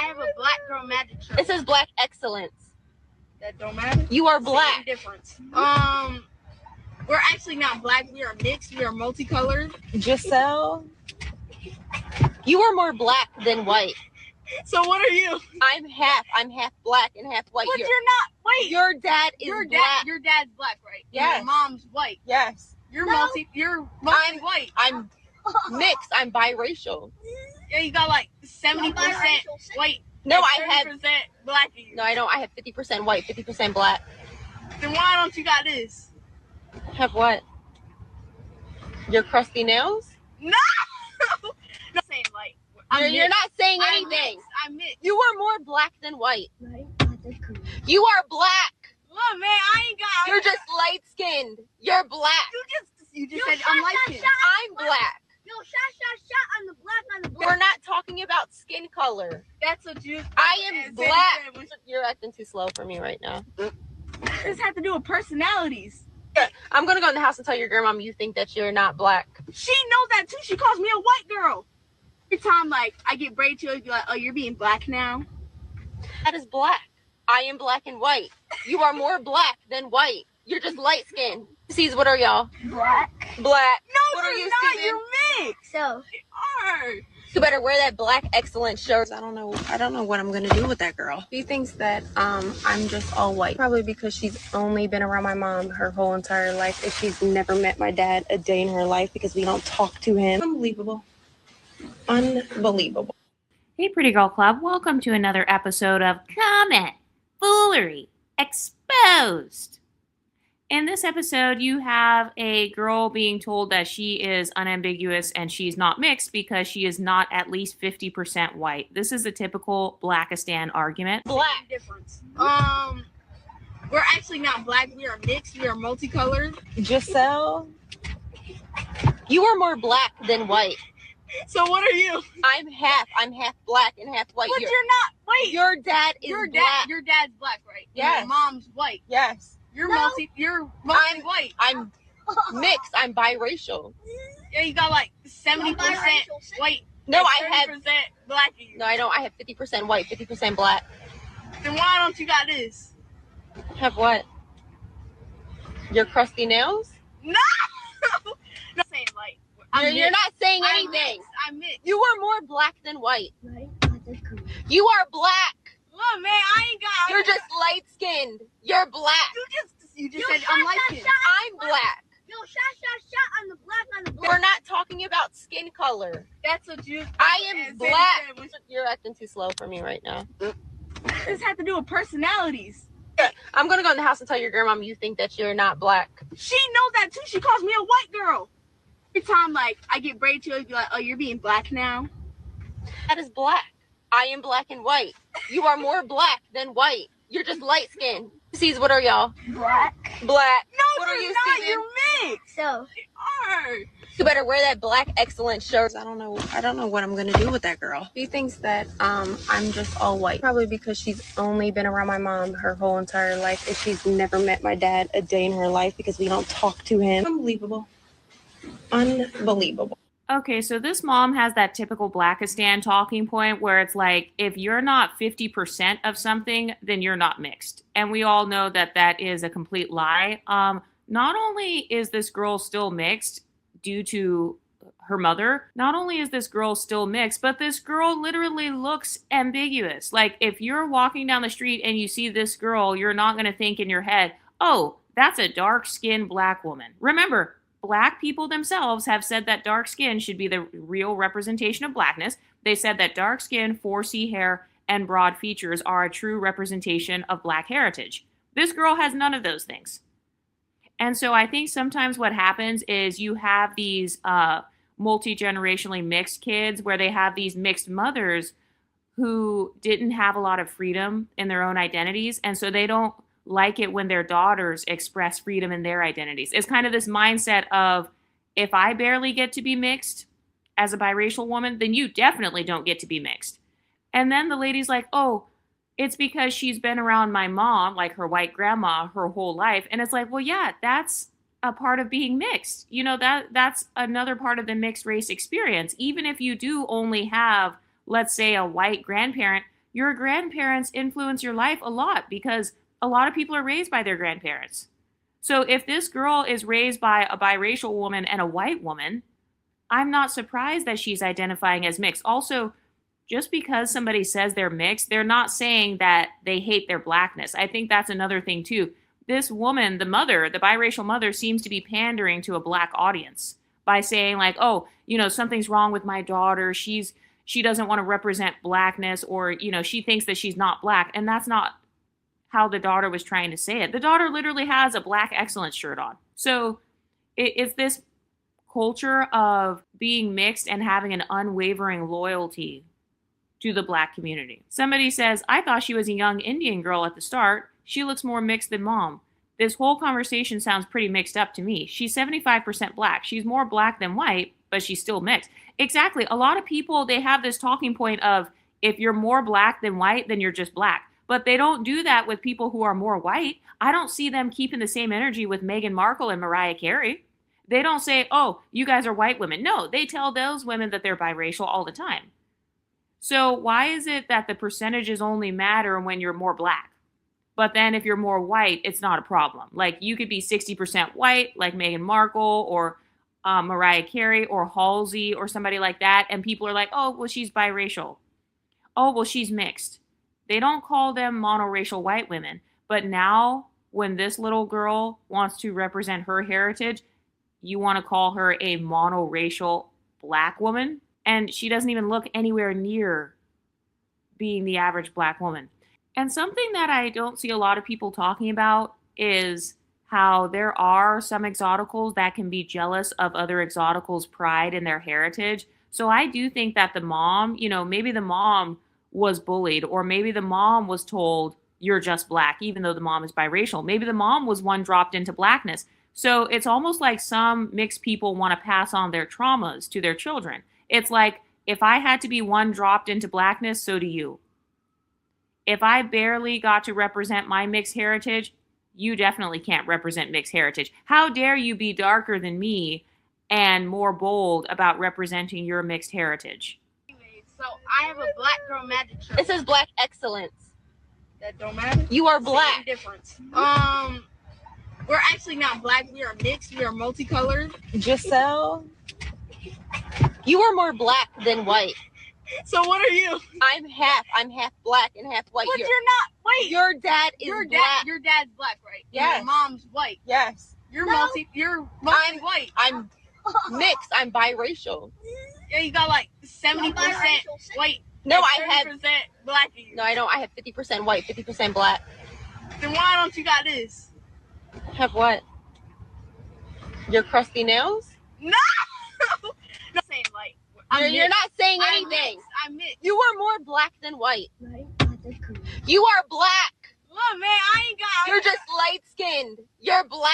I have a black girl magic show. It says black excellence. That don't matter. You are black. Same difference. We're actually not black. We are mixed. We are multicolored. Giselle, you are more black than white. So what are you? I'm half black and half white. But you're not. Wait. Your dad is black. Your dad's black, right? Yes. Your mom's white. Yes. You're mostly white. I'm mixed. I'm biracial. Yeah, you got like 70% white. No, I have 30% black. No, I don't. I have 50% white, 50% black. Then why don't you got this? Have what? Your crusty nails? No. Not saying like. You're not saying anything. I'm mixed. You are more black than white. You are black. Look, man, I ain't got. You're just light skinned. You're black. You just said I'm light skinned. I'm black. Yo, shot on the black. We're not talking about skin color. That's what you. I am black. You're acting too slow for me right now. This has to do with personalities. I'm gonna go in the house and tell your grandmom you think that you're not black. She knows that too. She calls me a white girl. Every time, like, I get braid to it, be like, oh, you're being black now. That is black. I am black and white. You are more black than white. You're just light skinned. Sees, what are y'all? Black. Black. No, what are you're you, not. Steven? You're mixed. So. You better wear that black excellent shirt. I don't know what I'm gonna do with that girl. She thinks that I'm just all white. Probably because she's only been around my mom her whole entire life and she's never met my dad a day in her life because we don't talk to him. Unbelievable. Unbelievable. Hey, Pretty Girl Club. Welcome to another episode of Comment, Foolery, Exposed. In this episode, you have a girl being told that she is unambiguous and she's not mixed because she is not at least 50% white. This is a typical Blackistan argument. Black difference. We're actually not black. We are mixed. We are multicolored. Giselle, you are more black than white. So what are you? I'm half black and half white. But you're not. Wait. Your dad is black. Your dad's black, right? Yes. Your mom's white. Yes. You're mostly white. I'm mixed. I'm biracial. Yeah, you got like 70% white. No, I have 30% black. No, I don't. I have 50% white, 50% black. Then why don't you got this? Have what? Your crusty nails? No. Not saying like. You're not saying anything. I'm mixed. You are more black than white. You are black. Look, man, I ain't got. You're just light skinned. You're black. You just said I'm light skinned. I'm black. Yo, shot on the black. We're not talking about skin color. That's what you. I am black. You're acting too slow for me right now. This has to do with personalities. I'm gonna go in the house and tell your grandmom you think that you're not black. She knows that too. She calls me a white girl. Every time, like, I get braid to it, be like, oh, you're being black now. That is black. I am black and white. You are more black than white. You're just light skinned. Sees, what are y'all? Black. Black. No, what are you, not. Steven? You're mixed. So. You better wear that black excellent shirt. I don't know what I'm gonna do with that girl. She thinks that I'm just all white. Probably because she's only been around my mom her whole entire life and she's never met my dad a day in her life because we don't talk to him. Unbelievable. Unbelievable. Okay, so this mom has that typical Blackistan talking point where it's like, if you're not 50% of something, then you're not mixed. And we all know that that is a complete lie. Not only is this girl still mixed due to her mother, not only is this girl still mixed, but this girl literally looks ambiguous. Like, if you're walking down the street and you see this girl, you're not going to think in your head, oh, that's a dark-skinned black woman. Remember, Black people themselves have said that dark skin should be the real representation of blackness. They said that dark skin, 4C hair, and broad features are a true representation of Black heritage. This girl has none of those things. And so I think sometimes what happens is you have these multi-generationally mixed kids where they have these mixed mothers who didn't have a lot of freedom in their own identities. And so they don't like it when their daughters express freedom in their identities. It's kind of this mindset of, if I barely get to be mixed as a biracial woman, then you definitely don't get to be mixed. And then the lady's like, oh, it's because she's been around my mom, like her white grandma, her whole life. And it's like, well, yeah, that's a part of being mixed. You know, that's another part of the mixed race experience. Even if you do only have, let's say, a white grandparent, your grandparents influence your life a lot because a lot of people are raised by their grandparents. So if this girl is raised by a biracial woman and a white woman, I'm not surprised that she's identifying as mixed. Also, just because somebody says they're mixed, they're not saying that they hate their blackness. I think that's another thing too. This woman, the mother, the biracial mother, seems to be pandering to a black audience by saying like, oh, something's wrong with my daughter. She doesn't want to represent blackness, or, she thinks that she's not black. And that's not how the daughter was trying to say it. The daughter literally has a black excellence shirt on. So it's this culture of being mixed and having an unwavering loyalty to the black community. Somebody says, I thought she was a young Indian girl at the start. She looks more mixed than mom. This whole conversation sounds pretty mixed up to me. She's 75% black. She's more black than white, but she's still mixed. Exactly. A lot of people, they have this talking point of if you're more black than white, then you're just black. But they don't do that with people who are more white. I don't see them keeping the same energy with Meghan Markle and Mariah Carey. They don't say, oh, you guys are white women. No, they tell those women that they're biracial all the time. So why is it that the percentages only matter when you're more black? But then if you're more white, it's not a problem. Like you could be 60% white, like Meghan Markle or Mariah Carey or Halsey or somebody like that. And people are like, oh, well, she's biracial. Oh, well, she's mixed. They don't call them monoracial white women. But now when this little girl wants to represent her heritage, you want to call her a monoracial black woman? And she doesn't even look anywhere near being the average black woman. And something that I don't see a lot of people talking about is how there are some exoticals that can be jealous of other exoticals' pride in their heritage. So I do think that the mom, maybe the mom was bullied, or maybe the mom was told, you're just black, even though the mom is biracial. Maybe the mom was one dropped into blackness. So it's almost like some mixed people want to pass on their traumas to their children. It's like, if I had to be one dropped into blackness, so do you. If I barely got to represent my mixed heritage, you definitely can't represent mixed heritage. How dare you be darker than me and more bold about representing your mixed heritage? So I have a black girl magic show. It says black excellence. That don't matter. You are black. Same difference. We're actually not black. We are mixed. We are multicolored. Giselle, you are more black than white. So what are you? I'm half black and half white. But you're not. Wait. Your dad is black. Your dad's black, right? Yes. Your mom's white. Yes. You're mostly white. I'm mixed. I'm biracial. Yeah, you got like 70% white. No, I have 30% black. No, I don't. I have 50% white, 50% black. Then why don't you got this? Have what? Your crusty nails? No. Not saying like. You're not saying anything. I'm mixed. You are more black than white. You are black. Look, man, I ain't got. You're just light skinned. You're black.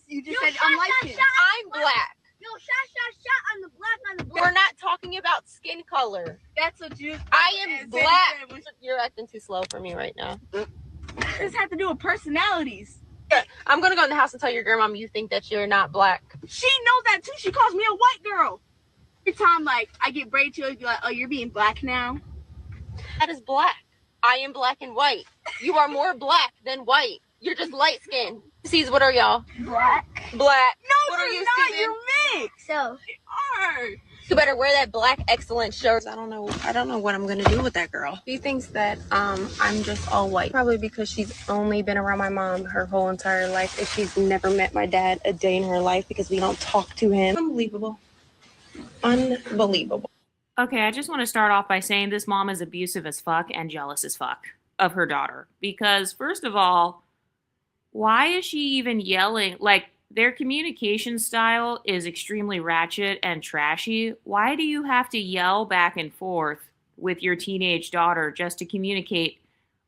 You just said I'm light skinned. I'm black. Yo, shot on the black. We're not talking about skin color. That's what you. I am black. You're acting too slow for me right now. This has to do with personalities. I'm gonna go in the house and tell your grandmom you think that you're not black. She knows that too. She calls me a white girl. Every time, like, I get braid to it, be like, oh, you're being black now. That is black. I am black and white. You are more black than white. You're just light skinned. Sees, what are y'all? Black. Black. No, what are you, not. Steven? You're mixed. So. Are. You better wear that black excellent shirt. I don't know what I'm gonna do with that girl. She thinks that I'm just all white. Probably because she's only been around my mom her whole entire life, and she's never met my dad a day in her life because we don't talk to him. Unbelievable. Unbelievable. Okay, I just want to start off by saying this mom is abusive as fuck and jealous as fuck of her daughter. Because, first of all, why is she even yelling? Like, their communication style is extremely ratchet and trashy. Why do you have to yell back and forth with your teenage daughter just to communicate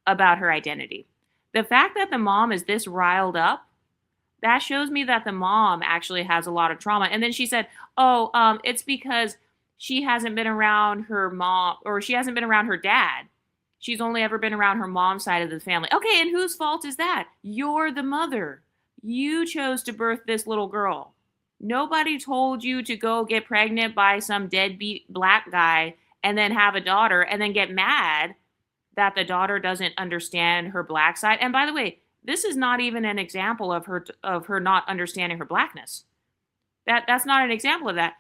about her identity? The fact that the mom is this riled up, that shows me that the mom actually has a lot of trauma. And then she said, it's because she hasn't been around her mom, or she hasn't been around her dad. She's only ever been around her mom's side of the family. Okay, and whose fault is that? You're the mother. You chose to birth this little girl. Nobody told you to go get pregnant by some deadbeat black guy and then have a daughter and then get mad that the daughter doesn't understand her black side. And by the way, this is not even an example of her not understanding her blackness. That's not an example of that.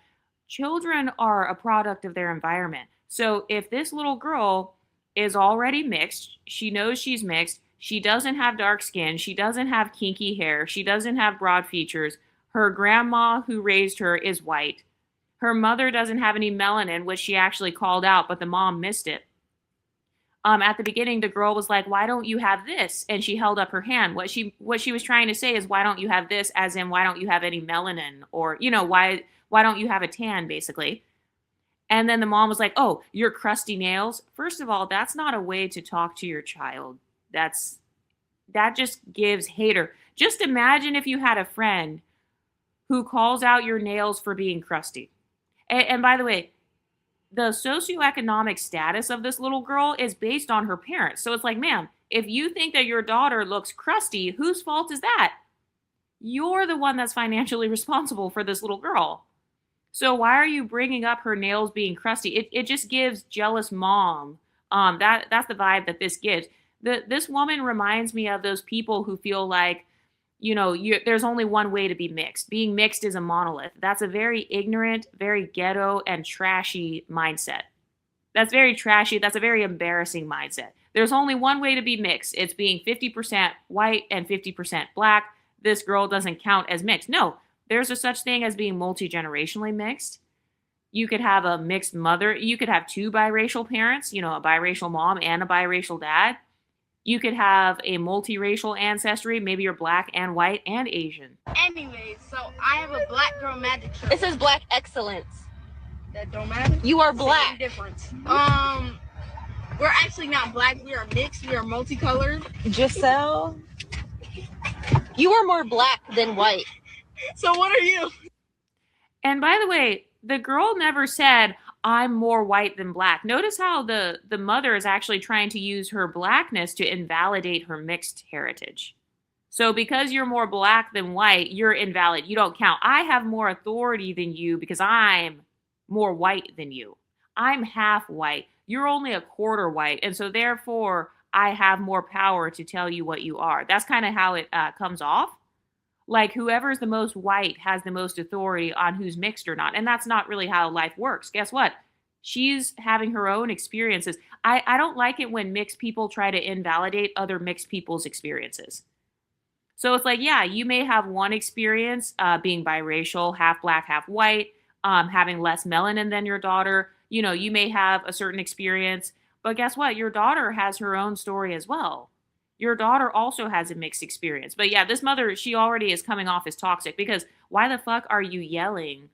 Children are a product of their environment. So if this little girl is already mixed, she knows she's mixed, she doesn't have dark skin, she doesn't have kinky hair, she doesn't have broad features, her grandma who raised her is white, her mother doesn't have any melanin, which she actually called out, but the mom missed it. At the beginning, the girl was like, why don't you have this? And she held up her hand. What she was trying to say is, why don't you have this? As in, why don't you have any melanin? Or, why don't you have a tan, basically? And then the mom was like, oh, your crusty nails. First of all, that's not a way to talk to your child. That just gives hater. Just imagine if you had a friend who calls out your nails for being crusty. And by the way, the socioeconomic status of this little girl is based on her parents. So it's like, ma'am, if you think that your daughter looks crusty, whose fault is that? You're the one that's financially responsible for this little girl. So why are you bringing up her nails being crusty? It just gives jealous mom. That's the vibe that this gives. This woman reminds me of those people who feel like, there's only one way to be mixed. Being mixed is a monolith. That's a very ignorant, very ghetto, and trashy mindset. That's very trashy. That's a very embarrassing mindset. There's only one way to be mixed. It's being 50% white and 50% black. This girl doesn't count as mixed. No, there's a such thing as being multi-generationally mixed. You could have a mixed mother. You could have two biracial parents, a biracial mom and a biracial dad. You could have a multiracial ancestry. Maybe you're black and white and Asian. Anyways, so I have a black girl magic show. It says black excellence. That don't matter. You are Same black. difference. We're actually not black. We are mixed. We are multicolored. Giselle, you are more black than white. So what are you? And by the way, the girl never said, I'm more white than black. Notice how the mother is actually trying to use her blackness to invalidate her mixed heritage. So because you're more black than white, you're invalid. You don't count. I have more authority than you because I'm more white than you. I'm half white. You're only a quarter white. And so therefore, I have more power to tell you what you are. That's kind of how it comes off. Like whoever's the most white has the most authority on who's mixed or not. And that's not really how life works. Guess what? She's having her own experiences. I don't like it when mixed people try to invalidate other mixed people's experiences. So it's like, yeah, you may have one experience being biracial, half black, half white, having less melanin than your daughter. You may have a certain experience, but guess what? Your daughter has her own story as well. Your daughter also has a mixed experience. But yeah, this mother, she already is coming off as toxic because why the fuck are you yelling?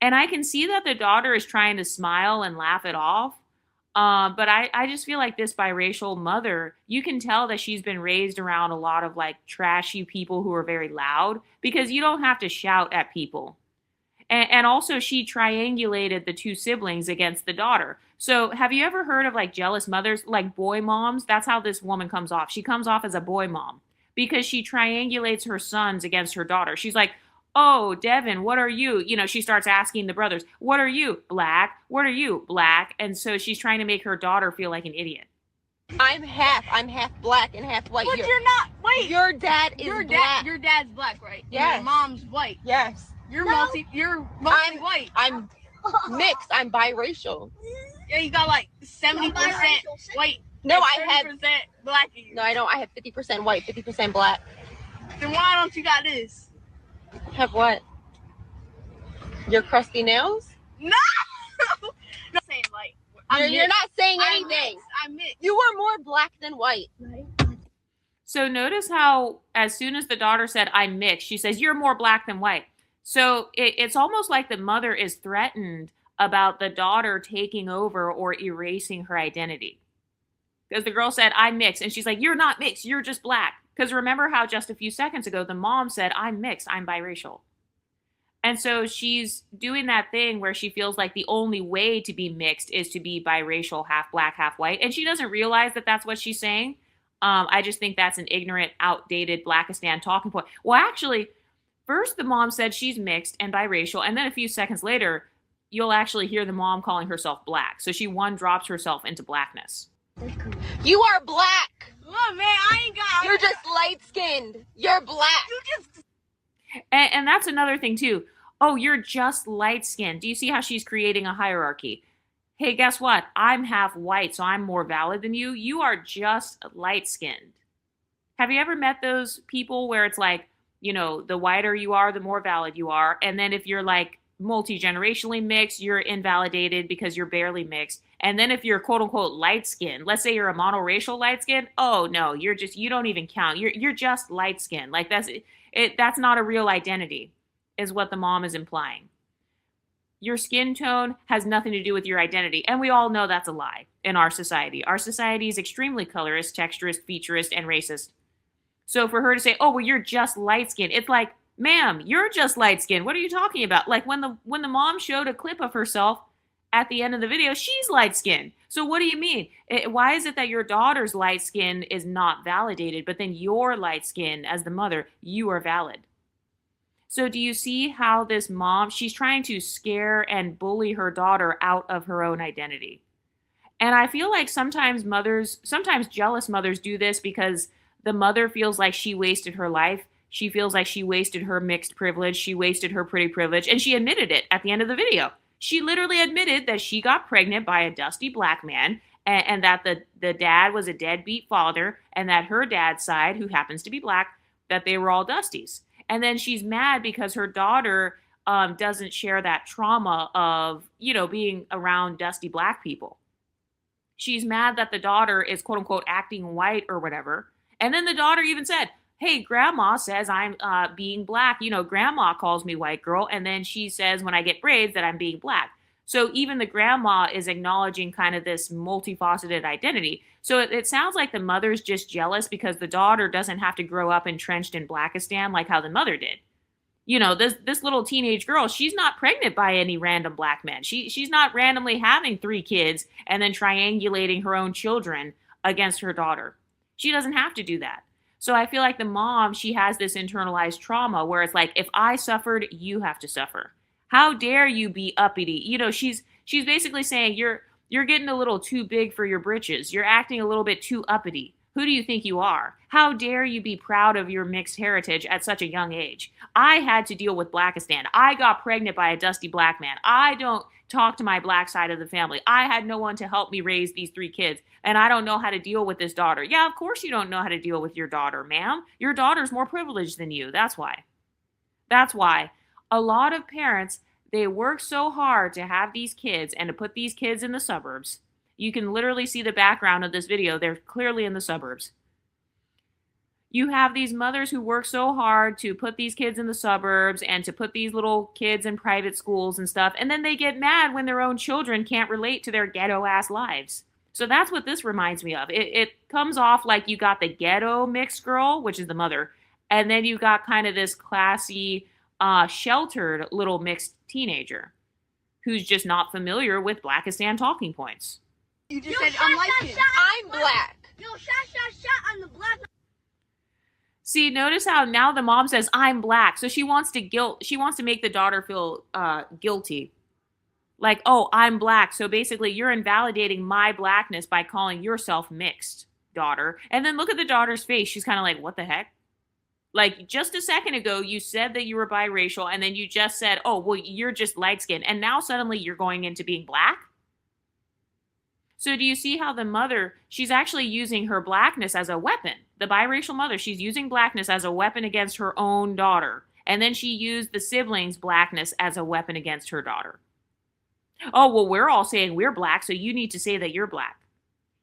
And I can see that the daughter is trying to smile and laugh it off. But I just feel like this biracial mother, you can tell that she's been raised around a lot of like trashy people who are very loud because you don't have to shout at people. And also she triangulated the two siblings against the daughter. So have you ever heard of like jealous mothers, like boy moms? That's how this woman comes off. She comes off as a boy mom because she triangulates her sons against her daughter. She's like, oh, Devin, what are you? She starts asking the brothers, what are you? Black. What are you? Black. And so she's trying to make her daughter feel like an idiot. I'm half black and half white. But you're not. Wait. Your dad is black. Your dad's black, right? Yes. Your mom's white. Yes. You're mostly white. I'm mixed. I'm biracial. Yeah, you got like 70% white. No, I have 30% black. No, I don't. I have 50% white, 50% black. Then why don't you got this? Have what? Your crusty nails? No. Not saying like. You're not saying anything. I'm mixed. You are more black than white. So notice how as soon as the daughter said, I'm mixed, she says, you're more black than white. So it's almost like the mother is threatened about the daughter taking over or erasing her identity. Because the girl said, I'm mixed. And she's like, you're not mixed. You're just black. Because remember how just a few seconds ago, the mom said, I'm mixed. I'm biracial. And so she's doing that thing where she feels like the only way to be mixed is to be biracial, half black, half white. And she doesn't realize that that's what she's saying. I just think that's an ignorant, outdated Blackistan talking point. Well, actually, first the mom said she's mixed and biracial. And then a few seconds later, you'll actually hear the mom calling herself black. So she one drops herself into blackness. You are black. Look, man, I ain't got. You're just light-skinned. You're black. You just. And that's another thing too. Oh, you're just light skinned. Do you see how she's creating a hierarchy? Hey, guess what? I'm half white, so I'm more valid than you. You are just light skinned. Have you ever met those people where it's like, you know, the whiter you are, the more valid you are. And then if you're like multi-generationally mixed, you're invalidated because you're barely mixed. And then if you're quote unquote light skinned, let's say you're a monoracial light skin, oh no, you don't even count. You're just light skinned. Like that's not a real identity, is what the mom is implying. Your skin tone has nothing to do with your identity. And we all know that's a lie in our society. Our society is extremely colorist, texturist, featurist, and racist. So for her to say, oh, well, you're just light skinned, it's like, ma'am, you're just light skinned. What are you talking about? Like when the mom showed a clip of herself at the end of the video, she's light skinned. So what do you mean? Why is it that your daughter's light skin is not validated, but then your light skin as the mother, you are valid? So do you see how this mom, she's trying to scare and bully her daughter out of her own identity? And I feel like sometimes jealous mothers do this because the mother feels like she wasted her life. She feels like she wasted her mixed privilege. She wasted her pretty privilege. And she admitted it at the end of the video. She literally admitted that she got pregnant by a dusty black man and that the dad was a deadbeat father and that her dad's side, who happens to be black, that they were all dusties. And then she's mad because her daughter doesn't share that trauma of, you know, being around dusty black people. She's mad that the daughter is quote unquote acting white or whatever. And then the daughter even said, hey, grandma says I'm being black. You know, grandma calls me white girl. And then she says when I get braids that I'm being black. So even the grandma is acknowledging kind of this multifaceted identity. So it sounds like the mother's just jealous because the daughter doesn't have to grow up entrenched in Blackistan like how the mother did. You know, this little teenage girl, she's not pregnant by any random black man. She's not randomly having 3 kids and then triangulating her own children against her daughter. She doesn't have to do that. So I feel like the mom, she has this internalized trauma where it's like, if I suffered, you have to suffer. How dare you be uppity? You know, she's basically saying you're getting a little too big for your britches. You're acting a little bit too uppity. Who do you think you are? How dare you be proud of your mixed heritage at such a young age? I had to deal with Blackistan. I got pregnant by a dusty black man. I don't talk to my black side of the family. I had no one to help me raise these 3 kids, and I don't know how to deal with this daughter. Yeah, of course you don't know how to deal with your daughter, ma'am. Your daughter's more privileged than you. That's why. That's why. A lot of parents, they work so hard to have these kids and to put these kids in the suburbs. You can literally see the background of this video. They're clearly in the suburbs. You have these mothers who work so hard to put these kids in the suburbs and to put these little kids in private schools and stuff, and then they get mad when their own children can't relate to their ghetto-ass lives. So that's what this reminds me of. It comes off like you got the ghetto mixed girl, which is the mother, and then you got kind of this classy, sheltered little mixed teenager who's just not familiar with Blackistan talking points. You just said I'm light skinned. I'm black. Yo, shot on the black. See, notice how now the mom says I'm black. So she wants to make the daughter feel guilty. Like, oh, I'm black. So basically you're invalidating my blackness by calling yourself mixed, daughter. And then look at the daughter's face. She's kind of like, what the heck? Like just a second ago, you said that you were biracial and then you just said, oh, well, you're just light skinned. And now suddenly you're going into being black? So do you see how the mother, she's actually using her blackness as a weapon. The biracial mother, she's using blackness as a weapon against her own daughter. And then she used the siblings' blackness as a weapon against her daughter. Oh, well, we're all saying we're black, so you need to say that you're black.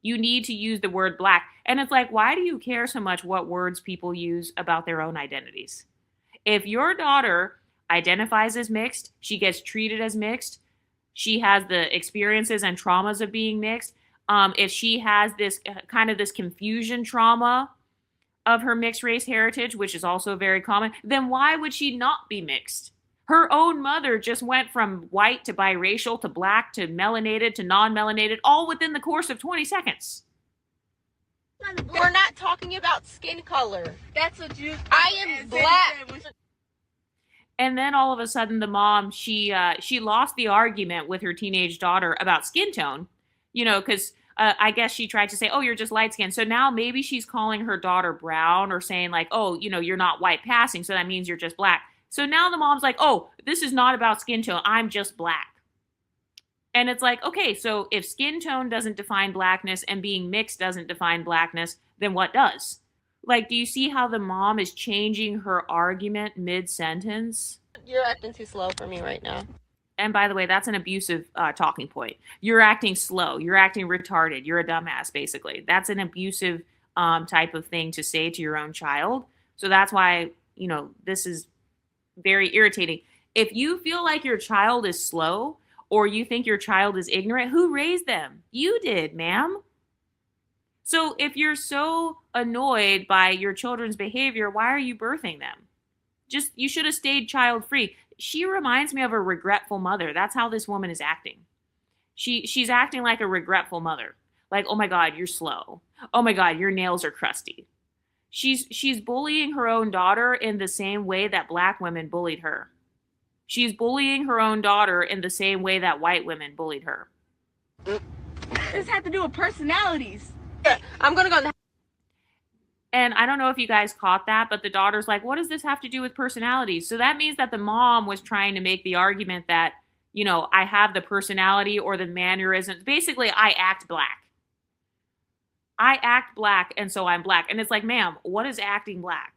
You need to use the word black. And it's like, why do you care so much what words people use about their own identities? If your daughter identifies as mixed, she gets treated as mixed, she has the experiences and traumas of being mixed. If she has this kind of this confusion trauma of her mixed race heritage, which is also very common, then why would she not be mixed? Her own mother just went from white to biracial to black to melanated to non-melanated, all within the course of 20 seconds. We're not talking about skin color. That's what you. I am black. And then all of a sudden the mom, she lost the argument with her teenage daughter about skin tone, you know, because I guess she tried to say, oh, you're just light skinned. So now maybe she's calling her daughter brown or saying, like, oh, you're not white passing. So that means you're just black. So now the mom's like, oh, this is not about skin tone. I'm just black. And it's like, okay, so if skin tone doesn't define blackness and being mixed doesn't define blackness, then what does? Like, do you see how the mom is changing her argument mid-sentence? You're acting too slow for me right now. And by the way, that's an abusive talking point. You're acting slow. You're acting retarded. You're a dumbass, basically. That's an abusive type of thing to say to your own child. So that's why, this is very irritating. If you feel like your child is slow or you think your child is ignorant, who raised them? You did, ma'am. So if you're so annoyed by your children's behavior, why are you birthing them? You should have stayed child free. She reminds me of a regretful mother. That's how this woman is acting. She's acting like a regretful mother. Like, oh my God, you're slow. Oh my God, your nails are crusty. She's bullying her own daughter in the same way that black women bullied her. She's bullying her own daughter in the same way that white women bullied her. This had to do with personalities. I'm going to go in the And I don't know if you guys caught that, but the daughter's like, what does this have to do with personalities? So that means that the mom was trying to make the argument that, I have the personality or the mannerisms. Basically, I act black. I act black, and so I'm black. And it's like, ma'am, what is acting black?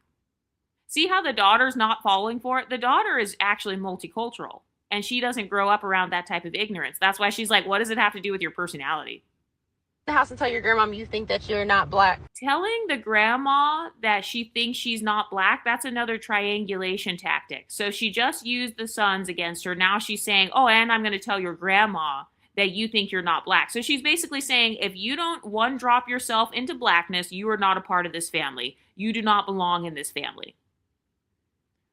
See how the daughter's not falling for it? The daughter is actually multicultural, and she doesn't grow up around that type of ignorance. That's why she's like, what does it have to do with your personality? house and tell your grandma you think that you're not black. Telling the grandma that she thinks she's not black, that's another triangulation tactic. So she just used the sons against her. Now she's saying, oh, and I'm going to tell your grandma that you think you're not black. So she's basically saying, if you don't drop yourself into blackness, you are not a part of this family. You do not belong in this family.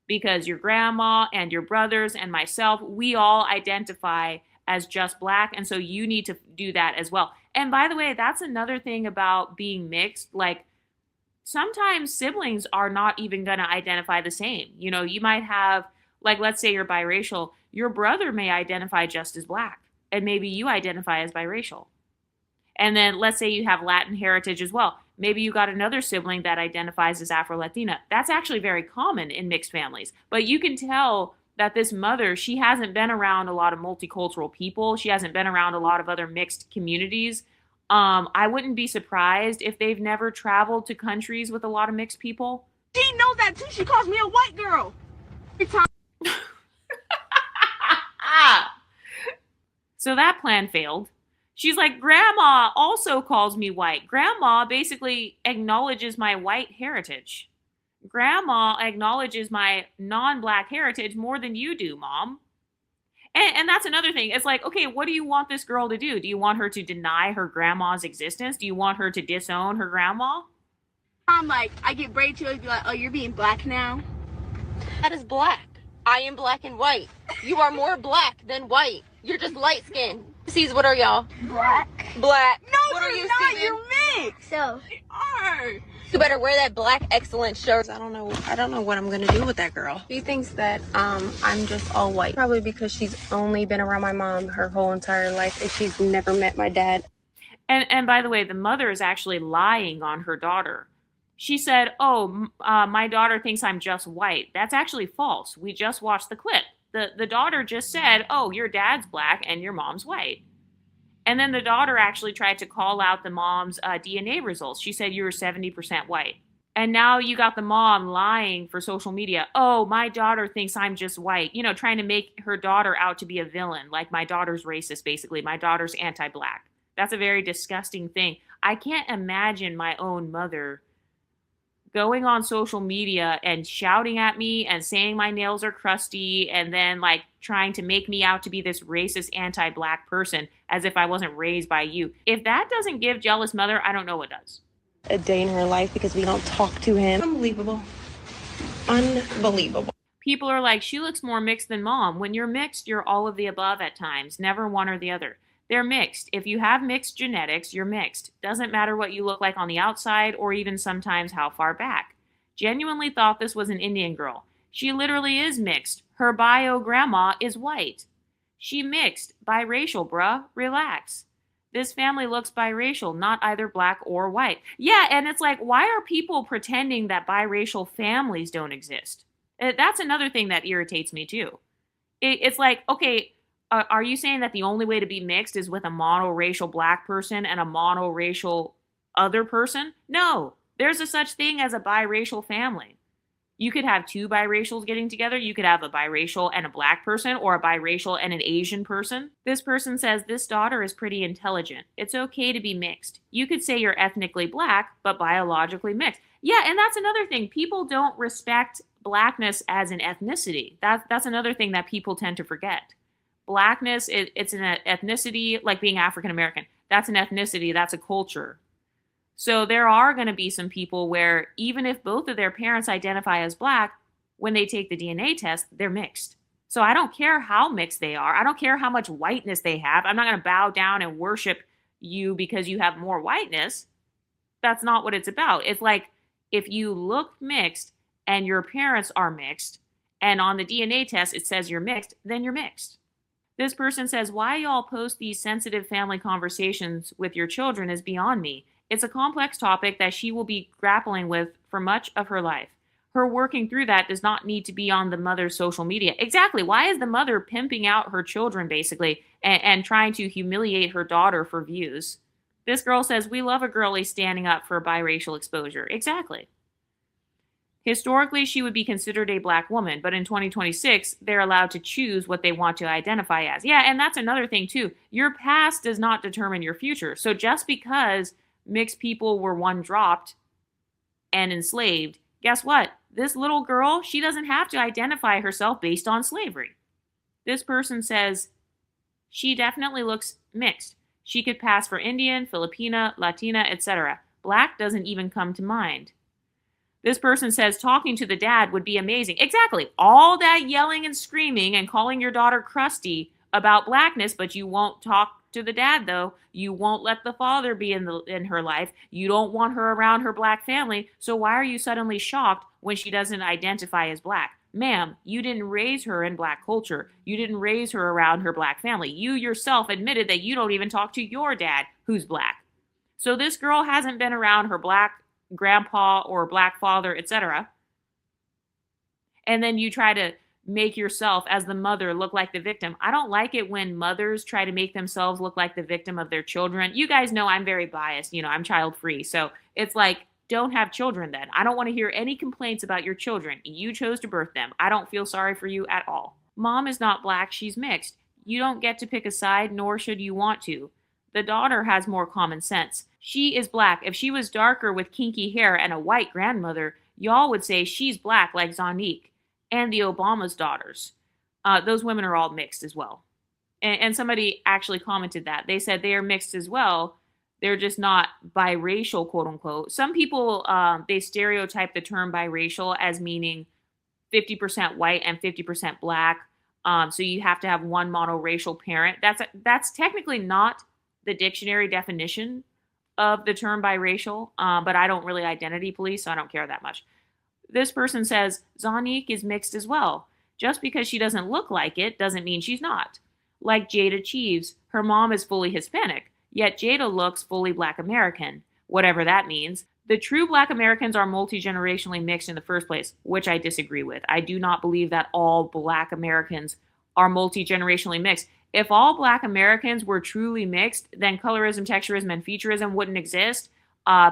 Because your grandma and your brothers and myself, we all identify as just black. And so you need to do that as well. And by the way, that's another thing about being mixed. Like, sometimes siblings are not even going to identify the same. You might have, like, let's say you're biracial. Your brother may identify just as black, and maybe you identify as biracial. And then let's say you have Latin heritage as well. Maybe you got another sibling that identifies as Afro-Latina. That's actually very common in mixed families. But you can tell that this mother, she hasn't been around a lot of multicultural people. She hasn't been around a lot of other mixed communities. I wouldn't be surprised if they've never traveled to countries with a lot of mixed people. She knows that too. She calls me a white girl. Every time. So that plan failed. She's like, Grandma also calls me white. Grandma basically acknowledges my white heritage. Grandma acknowledges my non-black heritage more than you do, Mom. And that's another thing. It's like, okay, what do you want this girl to do? Do you want her to deny her grandma's existence? Do you want her to disown her grandma? I'm like, I get braid to it, like, oh, you're being black now. That is black. I am black and white. You are more black than white. You're just light skinned. Sees, what are y'all? Black. Black. No, what are you're you, not. Steven? You're mixed. So, You are. You better wear that black excellent shirt. I don't know what I'm gonna do with that girl. She thinks that I'm just all white. Probably because she's only been around my mom her whole entire life and she's never met my dad. And by the way, the mother is actually lying on her daughter. She said, oh, my daughter thinks I'm just white. That's actually false. We just watched the clip. The daughter just said, oh, your dad's black and your mom's white. And then the daughter actually tried to call out the mom's DNA results. She said you were 70% white. And now you got the mom lying for social media. Oh, my daughter thinks I'm just white. Trying to make her daughter out to be a villain. Like, my daughter's racist, basically. My daughter's anti-black. That's a very disgusting thing. I can't imagine my own mother going on social media and shouting at me and saying my nails are crusty and then, like, trying to make me out to be this racist anti-black person as if I wasn't raised by you. If that doesn't give jealous mother, I don't know what does. A day in her life because we don't talk to him. Unbelievable. Unbelievable. People are like, she looks more mixed than mom. When you're mixed, you're all of the above at times, never one or the other. They're mixed. If you have mixed genetics, you're mixed. Doesn't matter what you look like on the outside or even sometimes how far back. Genuinely thought this was an Indian girl. She literally is mixed. Her bio grandma is white. She mixed, biracial, bruh. Relax. This family looks biracial, not either black or white. Yeah, and it's like, why are people pretending that biracial families don't exist? That's another thing that irritates me too. It's like, okay, are you saying that the only way to be mixed is with a monoracial black person and a monoracial other person? No, there's a such thing as a biracial family. You could have two biracials getting together. You could have a biracial and a black person, or a biracial and an Asian person. This person says, this daughter is pretty intelligent. It's okay to be mixed. You could say you're ethnically black, but biologically mixed. Yeah, and that's another thing. People don't respect blackness as an ethnicity. That's another thing that people tend to forget. Blackness, it's an ethnicity, like being African American. That's an ethnicity. That's a culture. So there are going to be some people where even if both of their parents identify as black, when they take the DNA test, they're mixed. So I don't care how mixed they are. I don't care how much whiteness they have. I'm not going to bow down and worship you because you have more whiteness. That's not what it's about. It's like if you look mixed and your parents are mixed and on the DNA test it says you're mixed, then you're mixed. This person says, why y'all post these sensitive family conversations with your children is beyond me. It's a complex topic that she will be grappling with for much of her life. Her working through that does not need to be on the mother's social media. Exactly. Why is the mother pimping out her children, basically, and trying to humiliate her daughter for views? This girl says, we love a girlie standing up for biracial exposure. Exactly. Historically, she would be considered a black woman, but in 2026, they're allowed to choose what they want to identify as. Yeah, and that's another thing, too. Your past does not determine your future. So just because mixed people were one dropped and enslaved, guess what? This little girl, she doesn't have to identify herself based on slavery. This person says, she definitely looks mixed. She could pass for Indian, Filipina, Latina, etc. Black doesn't even come to mind. This person says talking to the dad would be amazing. Exactly. All that yelling and screaming and calling your daughter crusty about blackness, but you won't talk to the dad, though. You won't let the father be in her life. You don't want her around her black family. So why are you suddenly shocked when she doesn't identify as black? Ma'am, you didn't raise her in black culture. You didn't raise her around her black family. You yourself admitted that you don't even talk to your dad, who's black. So this girl hasn't been around her black grandpa or black father, etc. And then you try to make yourself as the mother look like the victim. I don't like it when mothers try to make themselves look like the victim of their children. You guys know I'm very biased. I'm child free. So it's like, don't have children then. I don't want to hear any complaints about your children. You chose to birth them. I don't feel sorry for you at all. Mom is not black. She's mixed. You don't get to pick a side, nor should you want to. The daughter has more common sense. She is black. If she was darker with kinky hair and a white grandmother, y'all would say she's black like Zonique and the Obama's daughters. Those women are all mixed as well. And somebody actually commented that. They said they are mixed as well. They're just not biracial, quote unquote. Some people, they stereotype the term biracial as meaning 50% white and 50% black. So you have to have one monoracial parent. That's technically not the dictionary definition of the term biracial, but I don't really identity police, so I don't care that much. This person says, Zonique is mixed as well. Just because she doesn't look like it doesn't mean she's not. Like Jada Cheeves, her mom is fully Hispanic, yet Jada looks fully Black American, whatever that means. The true Black Americans are multi-generationally mixed in the first place, which I disagree with. I do not believe that all Black Americans are multi-generationally mixed. If all Black Americans were truly mixed, then colorism, texturism, and featureism wouldn't exist.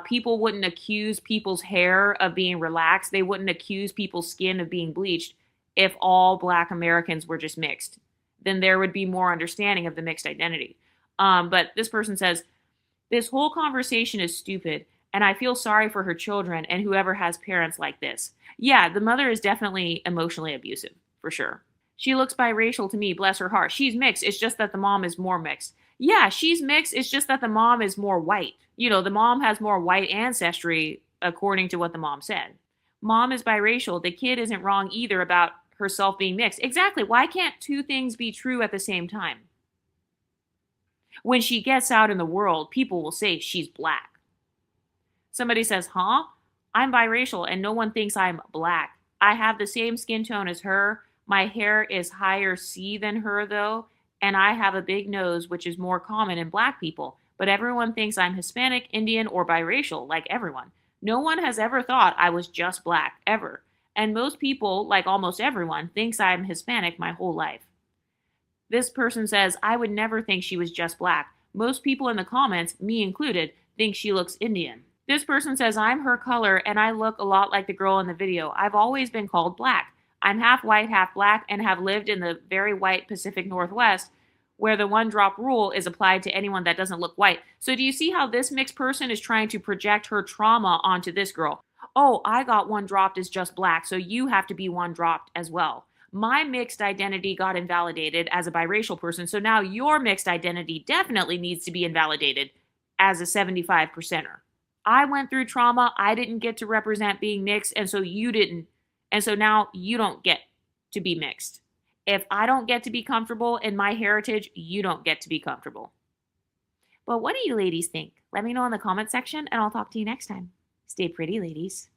People wouldn't accuse people's hair of being relaxed. They wouldn't accuse people's skin of being bleached if all Black Americans were just mixed. Then there would be more understanding of the mixed identity. But this person says, this whole conversation is stupid, and I feel sorry for her children and whoever has parents like this. Yeah, the mother is definitely emotionally abusive, for sure. She looks biracial to me, bless her heart. She's mixed. It's just that the mom is more mixed. Yeah, she's mixed. It's just that the mom is more white. The mom has more white ancestry, according to what the mom said. Mom is biracial. The kid isn't wrong either about herself being mixed. Exactly. Why can't two things be true at the same time? When she gets out in the world, people will say she's black. Somebody says, huh? I'm biracial and no one thinks I'm black. I have the same skin tone as her. My hair is higher C than her, though, and I have a big nose, which is more common in black people. but everyone thinks I'm Hispanic, Indian, or biracial, like everyone. No one has ever thought I was just black, ever. And most people, like almost everyone, thinks I'm Hispanic my whole life. This person says, I would never think she was just black. Most people in the comments, me included, think she looks Indian. This person says, I'm her color and I look a lot like the girl in the video. I've always been called black. I'm half white, half black, and have lived in the very white Pacific Northwest, where the one drop rule is applied to anyone that doesn't look white. So do you see how this mixed person is trying to project her trauma onto this girl? Oh, I got one dropped as just black, so you have to be one dropped as well. My mixed identity got invalidated as a biracial person, so now your mixed identity definitely needs to be invalidated as a 75%er. I went through trauma, I didn't get to represent being mixed, and so you didn't. And so now you don't get to be mixed. If I don't get to be comfortable in my heritage, you don't get to be comfortable. But what do you ladies think? Let me know in the comment section, and I'll talk to you next time. Stay pretty, ladies.